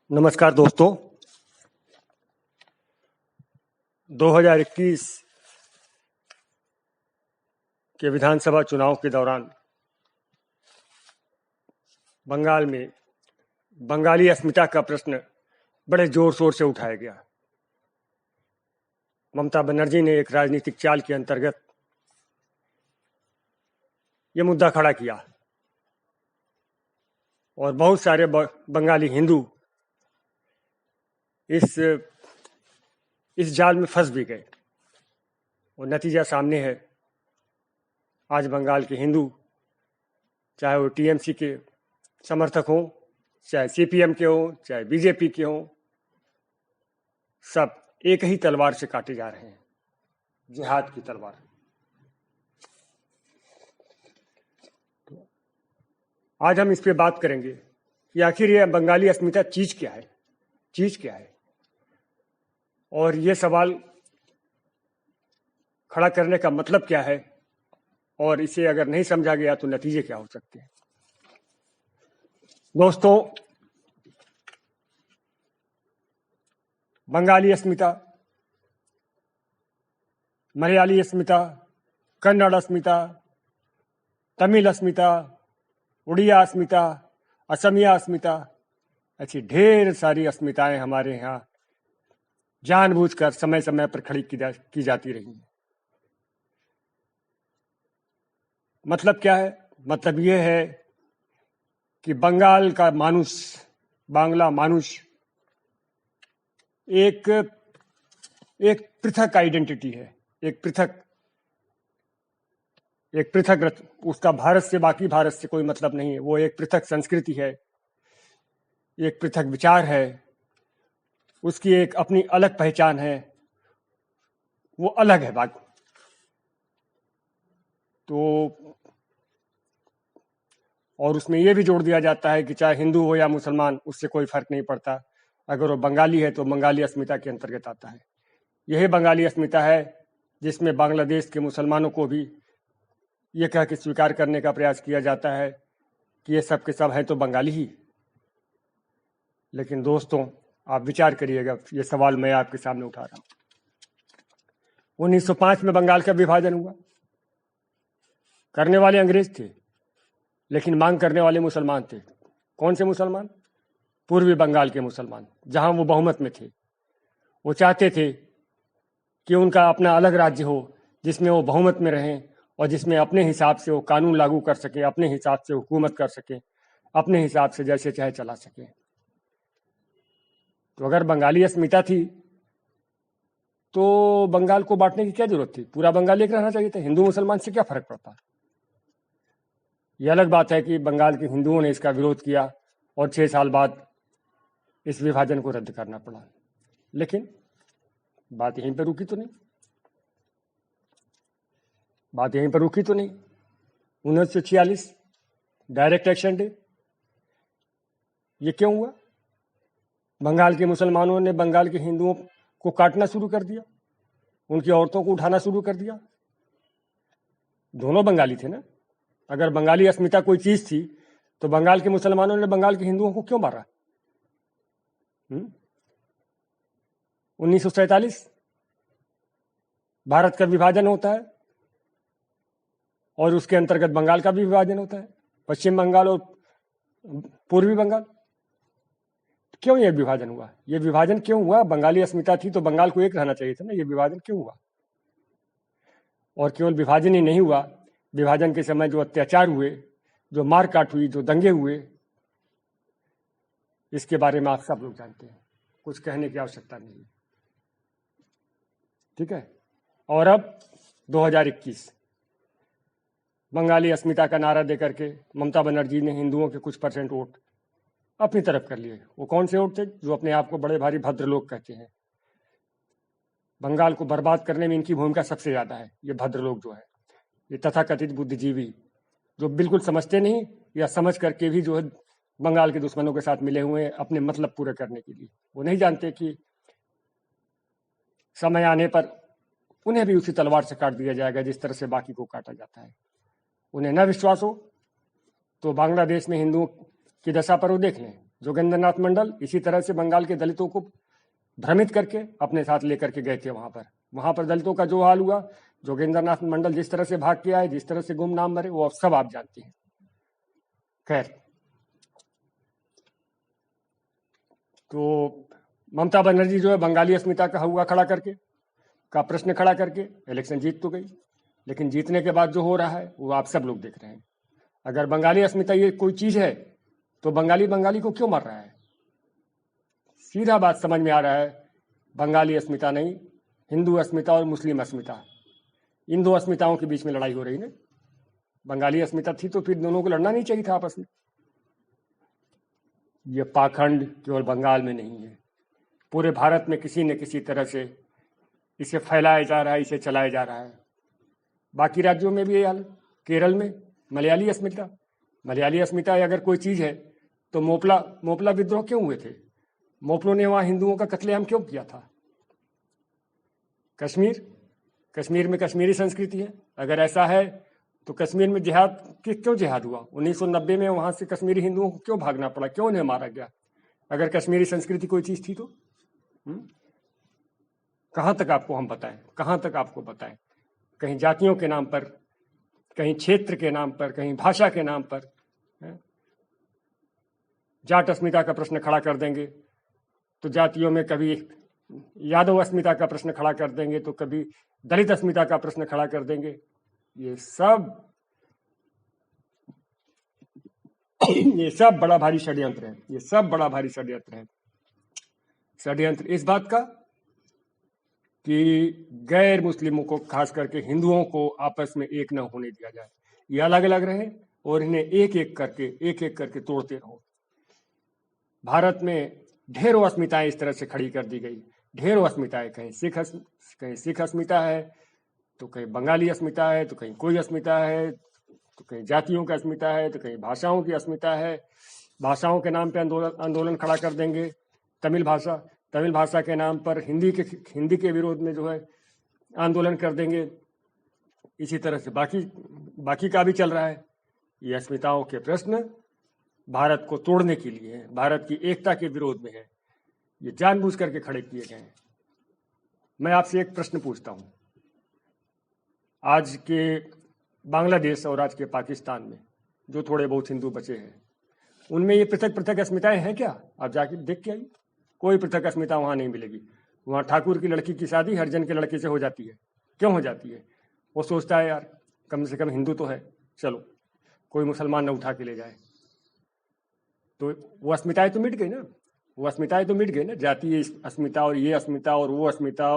नमस्कार दोस्तों। 2021 के विधानसभा चुनाव के दौरान बंगाल में बंगाली अस्मिता का प्रश्न बड़े जोर शोर से उठाया गया। ममता बनर्जी ने एक राजनीतिक चाल के अंतर्गत ये मुद्दा खड़ा किया और बहुत सारे बंगाली हिंदू इस जाल में फंस भी गए और नतीजा सामने है। आज बंगाल के हिंदू, चाहे वो टीएमसी के समर्थक हों, चाहे सीपीएम के हों, चाहे बीजेपी के हों, सब एक ही तलवार से काटे जा रहे हैं, जिहाद की तलवार। आज हम इस पे बात करेंगे कि आखिर ये बंगाली अस्मिता चीज क्या है, और ये सवाल खड़ा करने का मतलब क्या है, और इसे अगर नहीं समझा गया तो नतीजे क्या हो सकते हैं। दोस्तों, बंगाली अस्मिता, मलयाली अस्मिता, कन्नड़ अस्मिता, तमिल अस्मिता, उड़िया अस्मिता, असमिया अस्मिता, ऐसी ढेर सारी अस्मिताएं हमारे यहाँ जानबूझकर समय समय पर खड़ी की जाती रही हैं। मतलब क्या है? मतलब ये है कि बंगाल का मानुष, बांग्ला मानुष एक पृथक आइडेंटिटी है, एक पृथक उसका भारत से, बाकी भारत से कोई मतलब नहीं है। वो एक पृथक संस्कृति है, एक पृथक विचार है, उसकी एक अपनी अलग पहचान है, वो अलग है बात। तो और उसमें यह भी जोड़ दिया जाता है कि चाहे हिंदू हो या मुसलमान, उससे कोई फर्क नहीं पड़ता। अगर वो बंगाली है तो बंगाली अस्मिता के अंतर्गत आता है। यही बंगाली अस्मिता है जिसमें बांग्लादेश के मुसलमानों को भी ये कह के स्वीकार करने का प्रयास किया जाता है कि ये सब के सब हैं तो बंगाली ही। लेकिन दोस्तों, आप विचार करिएगा, ये सवाल मैं आपके सामने उठा रहा हूं। 1905 में बंगाल का विभाजन हुआ। करने वाले अंग्रेज थे, लेकिन मांग करने वाले मुसलमान थे। कौन से मुसलमान? पूर्वी बंगाल के मुसलमान, जहां वो बहुमत में थे। वो चाहते थे कि उनका अपना अलग राज्य हो, जिसमें वो बहुमत में रहें और जिसमें अपने हिसाब से वो कानून लागू कर सके, अपने हिसाब से हुकूमत कर सके, अपने हिसाब से जैसे चाहे चला सके। तो अगर बंगाली अस्मिता थी तो बंगाल को बांटने की क्या जरूरत थी? पूरा बंगाल एक रहना चाहिए था। हिंदू मुसलमान से क्या फर्क पड़ता? यह अलग बात है कि बंगाल के हिंदुओं ने इसका विरोध किया और 6 साल बाद इस विभाजन को रद्द करना पड़ा। लेकिन बात यहीं पर रुकी तो नहीं। 1946 डायरेक्ट एक्शन डे, ये क्यों हुआ? बंगाल के मुसलमानों ने बंगाल के हिंदुओं को काटना शुरू कर दिया, उनकी औरतों को उठाना शुरू कर दिया। दोनों बंगाली थे ना। अगर बंगाली अस्मिता कोई चीज थी तो बंगाल के मुसलमानों ने बंगाल के हिंदुओं को क्यों मारा? 1947 भारत का विभाजन होता है और उसके अंतर्गत बंगाल का भी विभाजन होता है, पश्चिम बंगाल और पूर्वी बंगाल। क्यों यह विभाजन हुआ? यह विभाजन क्यों हुआ? बंगाली अस्मिता थी तो बंगाल को एक रहना चाहिए था ना। यह विभाजन क्यों हुआ? और केवल विभाजन ही नहीं हुआ, विभाजन के समय जो अत्याचार हुए, जो मारकाट हुई, जो दंगे हुए, इसके बारे में आप सब लोग जानते हैं, कुछ कहने की आवश्यकता नहीं है। ठीक है। और अब 2021 बंगाली अस्मिता का नारा देकर के ममता बनर्जी ने हिंदुओं के कुछ परसेंट वोट अपनी तरफ कर लिए। वो कौन से वोट थे? जो अपने आप को बड़े भारी भद्र लोग कहते हैं। बंगाल को बर्बाद करने में इनकी भूमिका सबसे ज्यादा है। ये भद्र लोग जो है, ये तथाकथित बुद्धिजीवी, जो बिल्कुल समझते नहीं या समझ करके भी जो है बंगाल के दुश्मनों के साथ मिले हुए हैं अपने मतलब पूरे करने के लिए। वो नहीं जानते कि समय आने पर उन्हें भी उसी तलवार से काट दिया जाएगा जिस तरह से बाकी को काटा जाता है। उन्हें न विश्वास हो तो बांग्लादेश में हिंदुओं की दशा पर वो देख लें। जोगेंद्रनाथ मंडल इसी तरह से बंगाल के दलितों को भ्रमित करके अपने साथ लेकर के गए थे। वहां पर दलितों का जो हाल हुआ, जोगेंद्रनाथ मंडल जिस तरह से भाग के आए, जिस तरह से गुमनाम मरे, वो सब आप जानते हैं। खैर, तो ममता बनर्जी जो है बंगाली अस्मिता का हुआ खड़ा करके, का प्रश्न खड़ा करके इलेक्शन जीत तो गई, लेकिन जीतने के बाद जो हो रहा है वो आप सब लोग देख रहे हैं। अगर बंगाली अस्मिता ये कोई चीज है तो बंगाली बंगाली को क्यों मार रहा है? सीधा बात समझ में आ रहा है, बंगाली अस्मिता नहीं, हिंदू अस्मिता और मुस्लिम अस्मिता, इन दो अस्मिताओं के बीच में लड़ाई हो रही है। बंगाली अस्मिता थी तो फिर दोनों को लड़ना नहीं चाहिए था आपस में। ये पाखंड केवल बंगाल में नहीं है, पूरे भारत में किसी न किसी तरह से इसे फैलाया जा रहा है, इसे चलाया जा रहा है। बाकी राज्यों में भी ये हाल। केरल में मलयाली अस्मिता, मलयाली अस्मिता अगर कोई चीज है तो मोपला विद्रोह क्यों हुए थे? मोपलों ने वहां हिंदुओं का कत्लेआम क्यों किया था? कश्मीर में कश्मीरी संस्कृति है, अगर ऐसा है तो कश्मीर में जिहाद क्यों जिहाद हुआ? 1990 में वहां से कश्मीरी हिंदुओं को क्यों भागना पड़ा, क्यों उन्हें मारा गया? अगर कश्मीरी संस्कृति कोई चीज थी तो कहां तक आपको हम बताएं, कहां तक आपको बताएं? कहीं जातियों के नाम पर, कहीं क्षेत्र के नाम पर, कहीं भाषा के नाम पर जाट अस्मिता का प्रश्न खड़ा कर देंगे तो जातियों में कभी यादव अस्मिता का प्रश्न खड़ा कर देंगे तो कभी दलित अस्मिता का प्रश्न खड़ा कर देंगे। ये सब बड़ा भारी षड्यंत्र है। ये सब बड़ा भारी षड्यंत्र है। षड्यंत्र इस बात का कि गैर मुस्लिमों को, खास करके हिंदुओं को आपस में एक न होने दिया जाए, ये अलग अलग रहे और इन्हें एक एक करके तोड़ते रहो। भारत में ढेरों अस्मिताएं इस तरह से खड़ी कर दी गई, ढेरों अस्मिताएं, कहीं सिख अस्मिता है तो कहीं बंगाली अस्मिता है तो कहीं कोई अस्मिता है तो कहीं जातियों का अस्मिता है तो कहीं भाषाओं की अस्मिता है। भाषाओं के नाम पे आंदोलन खड़ा कर देंगे। तमिल भाषा के नाम पर हिंदी के विरोध में जो है आंदोलन कर देंगे। इसी तरह से बाकी का भी चल रहा है। ये अस्मिताओं के प्रश्न भारत को तोड़ने के लिए है, भारत की एकता के विरोध में है, ये जानबूझ करके खड़े किए गए हैं। मैं आपसे एक प्रश्न पूछता हूं, आज के बांग्लादेश और आज के पाकिस्तान में जो थोड़े बहुत हिंदू बचे हैं, उनमें ये पृथक पृथक अस्मिताएं हैं क्या? आप जाके देख के आइए, कोई पृथक अस्मिता वहां नहीं मिलेगी। वहां ठाकुर की लड़की की शादी हरिजन के लड़के से हो जाती है। क्यों हो जाती है? वो सोचता है यार कम से कम हिंदू तो है, चलो कोई मुसलमान न उठा के ले जाए। तो वो अस्मिताएं तो मिट गई ना, वो अस्मिताएं तो मिट गई ना। जातीय अस्मिता और ये अस्मिता और वो अस्मिता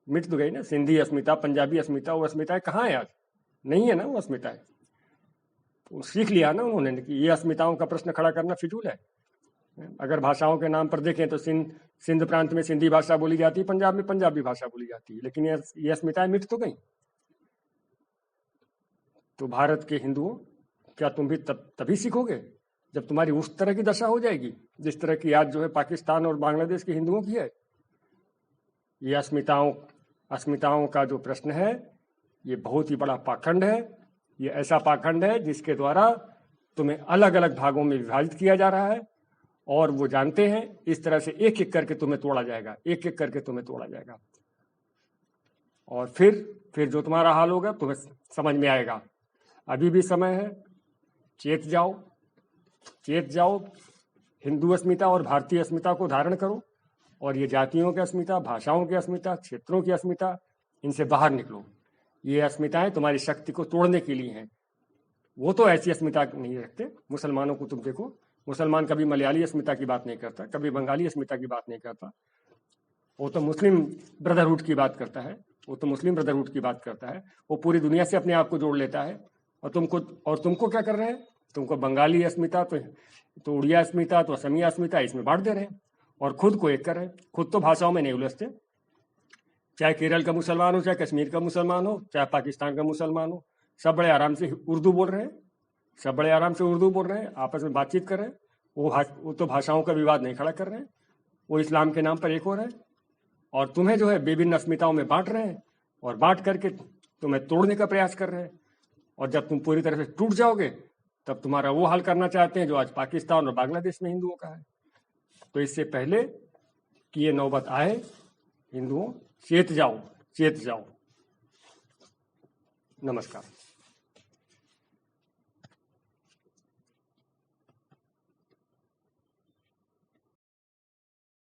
मिट तो गई ना। सिंधी अस्मिता, पंजाबी अस्मिता, वो अस्मिताएं कहाँ है आज? नहीं है ना वो अस्मिताएं। तो सीख लिया ना उन्होंने कि ये अस्मिताओं का प्रश्न खड़ा करना फिजूल है। अगर भाषाओं के नाम पर देखें तो सिंध प्रांत में सिंधी भाषा बोली जाती है, पंजाब में पंजाबी भाषा बोली जाती है, लेकिन ये अस्मिताएं मिट तो गई। तो भारत के हिंदुओं, क्या तुम भी तभी सीखोगे जब तुम्हारी उस तरह की दशा हो जाएगी जिस तरह की आज जो है पाकिस्तान और बांग्लादेश के हिंदुओं की है। ये अस्मिताओं का जो प्रश्न है, ये बहुत ही बड़ा पाखंड है। ये ऐसा पाखंड है जिसके द्वारा तुम्हें अलग अलग भागों में विभाजित किया जा रहा है, और वो जानते हैं इस तरह से एक एक करके तुम्हें तोड़ा जाएगा, एक एक करके तुम्हें तोड़ा जाएगा। और फिर जो तुम्हारा हाल होगा तुम्हें समझ में आएगा। अभी भी समय है, चेत जाओ, हिंदू अस्मिता और भारतीय अस्मिता को धारण करो, और ये जातियों की अस्मिता, भाषाओं की अस्मिता, क्षेत्रों की अस्मिता, इनसे बाहर निकलो। ये अस्मिताएं तुम्हारी शक्ति को तोड़ने के लिए हैं। वो तो ऐसी अस्मिता नहीं रखते। मुसलमानों को तुम देखो, मुसलमान कभी मलयाली अस्मिता की बात नहीं करता, कभी बंगाली अस्मिता की बात नहीं करता। वो तो मुस्लिम ब्रदरहुड की बात करता है। वो पूरी दुनिया से अपने आप को जोड़ लेता है। और तुमको क्या कर रहे हैं? तुमको बंगाली अस्मिता तो उड़िया अस्मिता तो असमिया अस्मिता इसमें बांट दे रहे हैं और खुद को एक कर रहे हैं। खुद तो भाषाओं में नहीं उलझते। चाहे केरल का मुसलमान हो, चाहे कश्मीर का मुसलमान हो, चाहे पाकिस्तान का मुसलमान हो, सब बड़े आराम से उर्दू बोल रहे हैं, आपस में बातचीत कर रहे हैं। वो तो भाषाओं का विवाद नहीं खड़ा कर रहे हैं। वो इस्लाम के नाम पर एक हो रहे हैं और तुम्हें जो है विभिन्न अस्मिताओं में बांट रहे हैं, और बांट करके तुम्हें तोड़ने का प्रयास कर रहे हैं। और जब तुम पूरी तरह से टूट जाओगे तब तुम्हारा वो हाल करना चाहते हैं जो आज पाकिस्तान और बांग्लादेश में हिंदुओं का है। तो इससे पहले कि ये नौबत आए, हिंदुओं चेत जाओ, चेत जाओ। नमस्कार।